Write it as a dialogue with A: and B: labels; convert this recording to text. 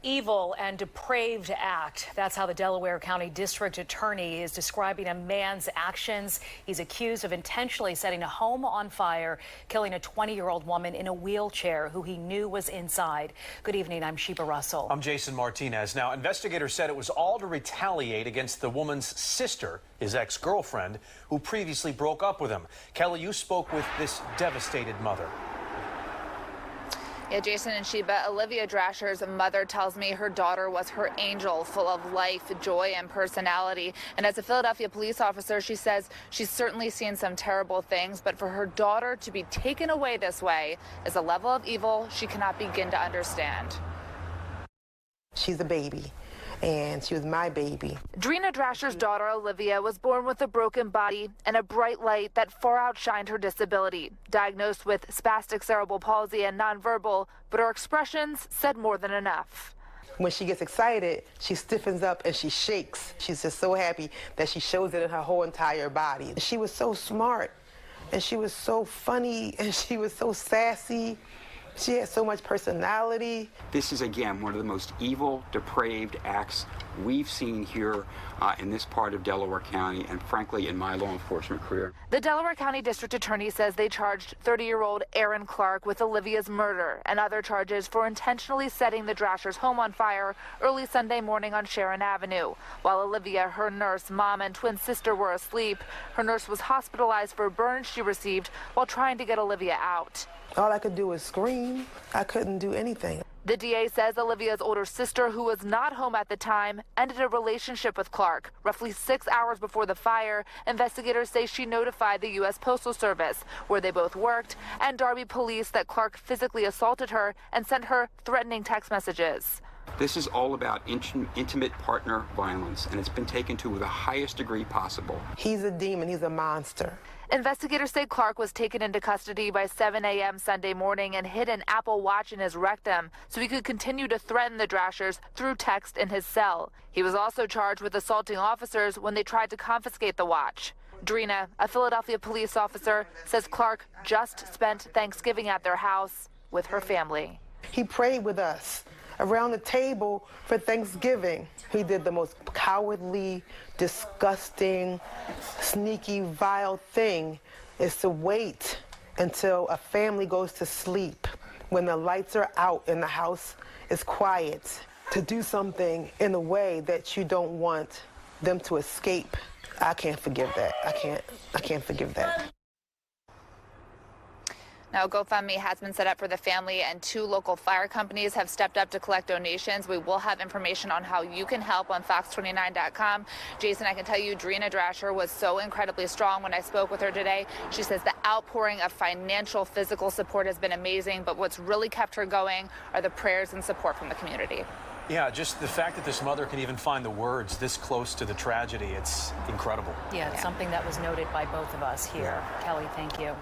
A: Evil and depraved act. That's how the Delaware County District Attorney is describing a man's actions. He's accused of intentionally setting a home on fire, killing a 20-year-old woman in a wheelchair who he knew was inside. Good evening, I'm Sheba Russell.
B: I'm Jason Martinez. Now, investigators said it was all to retaliate against the woman's sister, his ex-girlfriend, who previously broke up with him. Kelly, you spoke with this devastated mother.
C: Yeah, Jason and Sheba, Olivia Drasher's mother tells me her daughter was her angel, full of life, joy, and personality. And as a Philadelphia police officer, she says she's certainly seen some terrible things, but for her daughter to be taken away this way is a level of evil she cannot begin to understand.
D: She's a baby, and she was my baby.
C: Drasher's daughter, Olivia, was born with a broken body and a bright light that far outshined her disability. Diagnosed with spastic cerebral palsy and nonverbal, but her expressions said more than enough.
D: When she gets excited, she stiffens up and she shakes. She's just so happy that she shows it in her whole entire body. She was so smart, and she was so funny, and she was so sassy. She had so much personality.
E: This is, again, one of the most evil, depraved acts we've seen here in this part of Delaware County and, frankly, in my law enforcement career.
C: The Delaware County District Attorney says they charged 30-year-old Aaron Clark with Olivia's murder and other charges for intentionally setting the Drashers' home on fire early Sunday morning on Sharon Avenue. While Olivia, her nurse, mom, and twin sister were asleep, her nurse was hospitalized for burns she received while trying to get Olivia out.
D: All I could do was scream. I couldn't do anything.
C: The DA says Olivia's older sister, who was not home at the time, ended a relationship with Clark. Roughly 6 hours before the fire, investigators say she notified the U.S. Postal Service, where they both worked, and Darby police that Clark physically assaulted her and sent her threatening text messages.
E: This is all about intimate partner violence, and it's been taken to the highest degree possible.
D: He's a demon. He's a monster.
C: Investigators say Clark was taken into custody by 7 a.m. Sunday morning and hid an Apple Watch in his rectum so he could continue to threaten the Drashers through text in his cell. He was also charged with assaulting officers when they tried to confiscate the watch. Drina, a Philadelphia police officer, says Clark just spent Thanksgiving at their house with her family.
D: He prayed with us around the table for Thanksgiving. He did the most cowardly, disgusting, sneaky, vile thing is to wait until a family goes to sleep, when the lights are out and the house is quiet, to do something in a way that you don't want them to escape. I can't forgive that. I can't forgive that.
C: Now, GoFundMe has been set up for the family, and 2 local fire companies have stepped up to collect donations. We will have information on how you can help on fox29.com. Jason, I can tell you, Drina Drasher was so incredibly strong when I spoke with her today. She says the outpouring of financial, physical support has been amazing, but what's really kept her going are the prayers and support from the community.
B: Yeah, just the fact that this mother can even find the words this close to the tragedy, it's incredible.
A: Yeah, it's something that was noted by both of us here. Kelly, thank you.